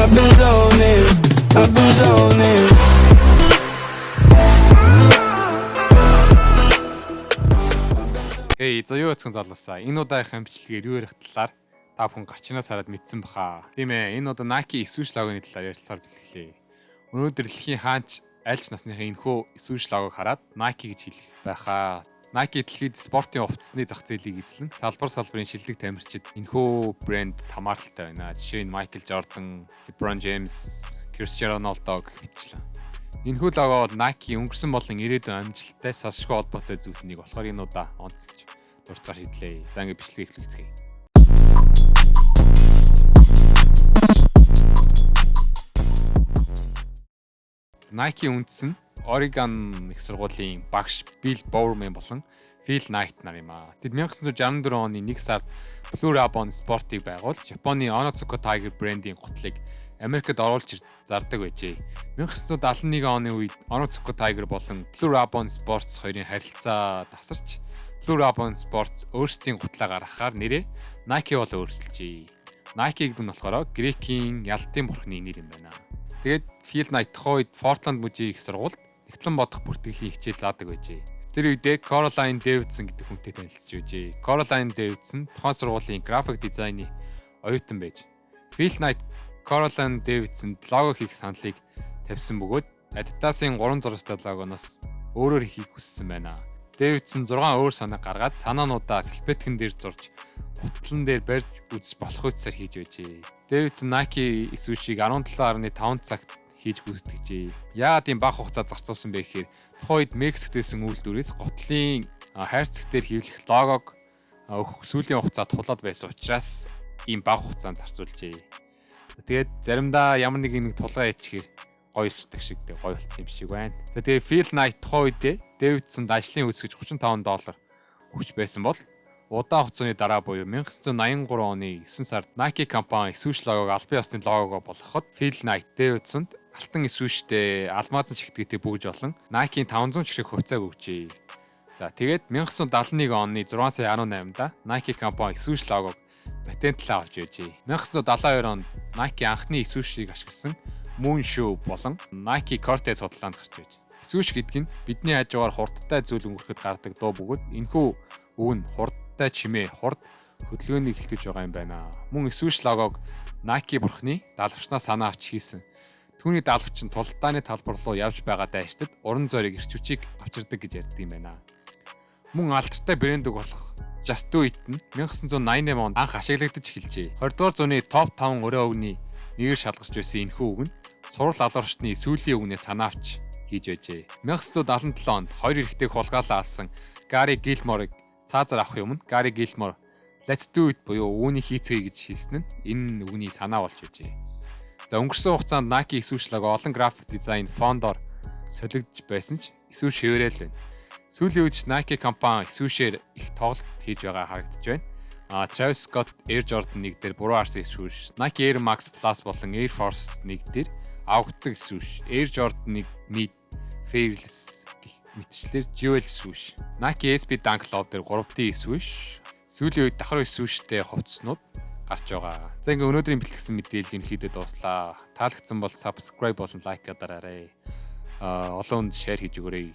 I've been zoning, I've been zoning. Эй, зоё өцгөн залуусаа. Энэ удаагийн бичлэгээр юу ярих талаар та бүхэн гарчнаас хараад мэдсэн баха. Тийм ээ, энэ удаа Nike Swoosh логоны талаар ярилцахаар бэлгэлээ. Өнөөдөр дэлхийн хаанч аль ч насныхын энэхүү Swoosh логог хараад Nike гэж хэлэх байхаа. Nike дэлхийд спортын хувцасны зах зээлийг эзлэн салбар салбарын шилдэг тамирчид энэхүү брэнд хамааралтай байна. Жишээ нь Michael Jordan, LeBron James, Cristiano Ronaldo гэх мэтчлэн. Энэхүү лого бол Nike өнгөрсөн болон ирээдүйн амжилттай салшгүй холбоотой зүйлс нэг болохоор энэ удаа онцлж дуртаар шийдлээ. За ингээд бичлэгийг эхлүүлцгээе. Nike үндсэн Oregon их сургуулийн багш Bill Bowerman болон Phil Knight нар юм аа. Тэд 1964 оны 1 сард Blue Ribbon спортыг байгуулж, Японы Onitsuka Tiger брендийн гутлыг Америкт оруулж зардаг байжээ. 1971 оны үед Onitsuka Tiger болон Blue Ribbon Sports хоёрын харилцаа тасарч Blue Ribbon Sports өөрсдийн гутлаа гаргахаар нэрээ Nike бол өөрчилжээ. Nike гэдэг нь болохоор Грекийн ялтын бурхны нэр юм байна. Тэгээд Phil Knight тухайд Portland мужийн их сургуульд нэгтлэн бодох бүртгэлийн хичээл заадаг байжээ. Тэр үедээ Caroline Davidson гэдэг хүнтэй танилцж байжээ. Caroline Davidson тухайн сургуулийн график дизайны оюутан байж. Phil Knight Caroline Davidson лого хийх саналыг тавьсан бөгөөд Adidas-ын 3 зурагтай логоноос өөрөөр хийх хүссэн байна. Davidson 6 өөр санаа гаргаад санаануудаа салфеткэн дээр зурж хутлан дээр барьж үзэж болох үсээр хийж байжээ. Davidson Nike Swoosh-ийг 17.5 цагт хийж гүйцэтгэжээ. Яагаад ийм бага хугацаа зарцуулсан бэ гэхээр тухайн үед Мексиктэйсэн үйлдвэрээс гутлын хайрцаг дээр хэвлэх логог сүүлийн хугацаанд тулаад байсан учраас ийм бага хугацаанд зарцуулжээ. Тэгээд заримдаа ямар нэг тулгаа хийчихээр гоё болчихдаг шиг гоё болчих юм шиг байна. Тэгээд Phil Knight тухайн үедээ Davidson-д ажлын үс гэж $35 хүч байсан бол удаан хугацааны дараа буюу 1983 оны 9 сард Nike компани Swoosh логог албан ёсны логого болгоход Phil Knight Davidson-д алтан Swoosh-тэй алмазан шигтгэдэг бүүж болон Nike-ийн 500 ширхэг хувьцааг өгчээ. За тэгээд 1971 оны 6 сарын 18-да Nike компани Swoosh логог патентлаа авч байжээ. 1972 онд Nike анхны Swoosh-ийг ашигласан Moon Shoe болон Nike Cortez судалгаанд гарч байж. Swoosh гэдэг нь бидний хажуугаар хурдтай зүйл өнгөрөхөд гардаг дуу бөгөөд энэхүү үг нь хурдтай чимээ хурд хөдөлгөөнийг хэлтэж байгаа юм байна. Мөн Swoosh логог Nike бурхны даалгавчнаас санаа авч хийсэн. Түүний даалгавч нь тулдааны талбар руу явж байгаа дайчдад уран зориг эрч хүчийг авчирдаг гэж ярьдаг юм байна. Мөн алдартай брэнд болох Just Do It нь 1988 онд анх ашиглагдаж эхэлжээ. 20 дугаар зууны топ 5 өрөө үгний нэгээр шалгарч байсан энэхүү үг нь сурал алуурчны сүүлийн үгнээс санаа авч хийж байжээ. 1977 онд хоёр эрэгтэйг хулгайлан алсан Gary Gilmore-ыг цаазаар авах юмд Gary Gilmore Let's Do It буюу үүнийг хийцгээе гэж хэлсэн нь энэ үгний санаа болж байжээ. За өнгөрсөн хугацаанд Nike Swoosh лого олон график дизайн фондоор солигдож байсан ч Swoosh хэврээл байна. Сүүлийн үед Nike компани Swoosh-ээр их тоглолт хийж байгаа харагдаж байна. Travis Scott Air Jordan 1 дээр буруу харсан Swoosh, Nike Air Max Plus болон Air Force 1 дээр авагддаг Swoosh, Air Jordan 1 Mid Fearless гэх мэтчлэр Jewel Swoosh, Nike SB Dunk Low дээр 3T Swoosh, сүүлийн үед давхар Swoosh-тэй хувцснууд гарч байгаа. За ингээ өнөөдрийн бэлтгэсэн мэдээлэл ерөнхийдөө дуслаа. Таалагдсан бол subscribe болон like дараарай. Олон хүнд share хийж өгөөрэй.